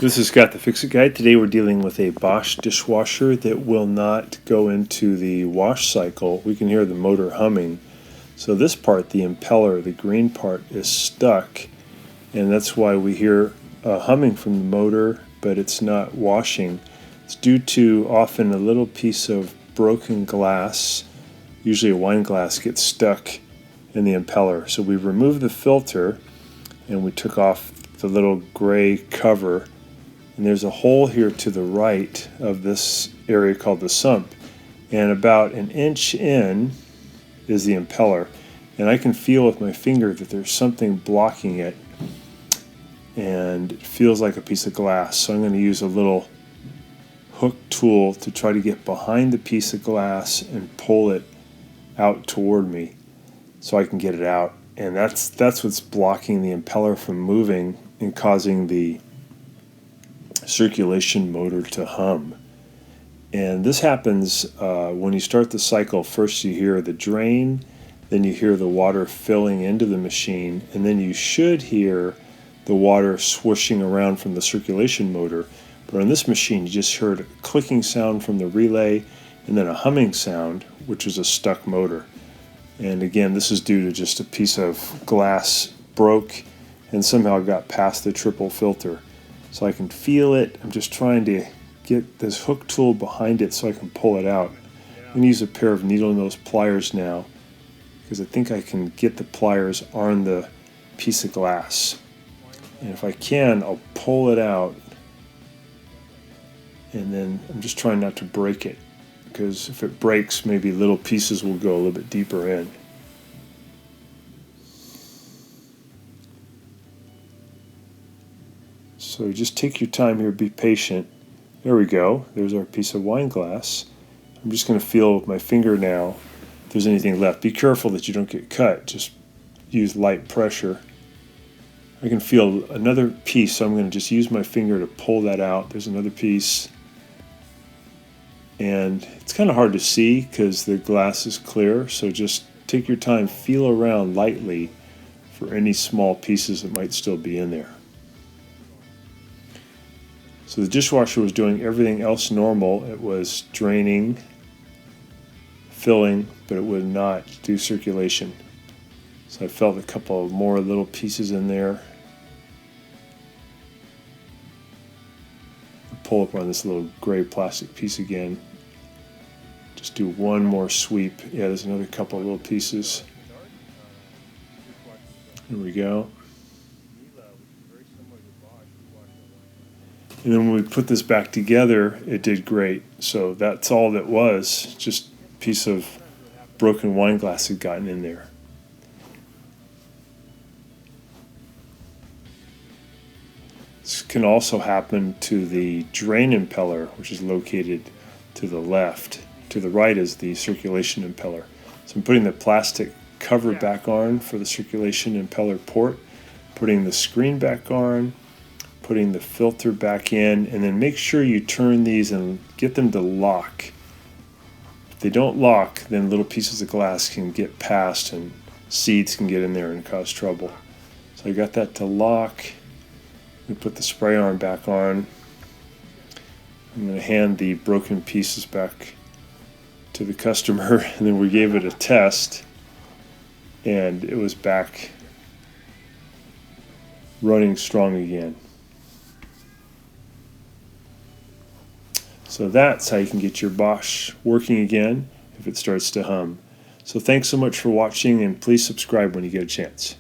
This is Scott the Fix-It Guy. Today we're dealing with a Bosch dishwasher that will not go into the wash cycle. We can hear the motor humming. So this part, the impeller, the green part, is stuck, and that's why we hear humming from the motor, but it's not washing. It's due to often a little piece of broken glass, usually a wine glass, gets stuck in the impeller. So we removed the filter and we took off the little gray cover. And there's a hole here to the right of this area called the sump. And about an inch in is the impeller. And I can feel with my finger that there's something blocking it. And it feels like a piece of glass. So I'm going to use a little hook tool to try to get behind the piece of glass and pull it out toward me so I can get it out. And that's what's blocking the impeller from moving and causing the circulation motor to hum. And this happens when you start the cycle. First you hear the drain, then you hear the water filling into the machine, and then you should hear the water swooshing around from the circulation motor. But on this machine you just heard a clicking sound from the relay and then a humming sound, which is a stuck motor. And again, this is due to just a piece of glass broke and somehow got past the triple filter. So I can feel it. I'm just trying to get this hook tool behind it so I can pull it out. I'm going to use a pair of needle nose pliers now because I think I can get the pliers on the piece of glass. And if I can, I'll pull it out. And then I'm just trying not to break it, because if it breaks, maybe little pieces will go a little bit deeper in. So just take your time here, be patient. There we go. There's our piece of wine glass. I'm just going to feel with my finger now if there's anything left. Be careful that you don't get cut. Just use light pressure. I can feel another piece, so I'm going to just use my finger to pull that out. There's another piece. And it's kind of hard to see because the glass is clear, so just take your time, feel around lightly for any small pieces that might still be in there. So the dishwasher was doing everything else normal. It was draining, filling, but it would not do circulation. So I felt a couple of more little pieces in there. Pull up on this little gray plastic piece again. Just do one more sweep. Yeah, there's another couple of little pieces. There we go. And then when we put this back together, it did great. So that's all that was. Just a piece of broken wine glass had gotten in there. This can also happen to the drain impeller, which is located to the left. To the right is the circulation impeller. So I'm putting the plastic cover back on for the circulation impeller port, putting the screen back on, putting the filter back in, and then make sure you turn these and get them to lock. If they don't lock, then little pieces of glass can get past and seeds can get in there and cause trouble. So I got that to lock. We put the spray arm back on. I'm going to hand the broken pieces back to the customer, and then we gave it a test, and it was back running strong again. So that's how you can get your Bosch working again if it starts to hum. So thanks so much for watching, and please subscribe when you get a chance.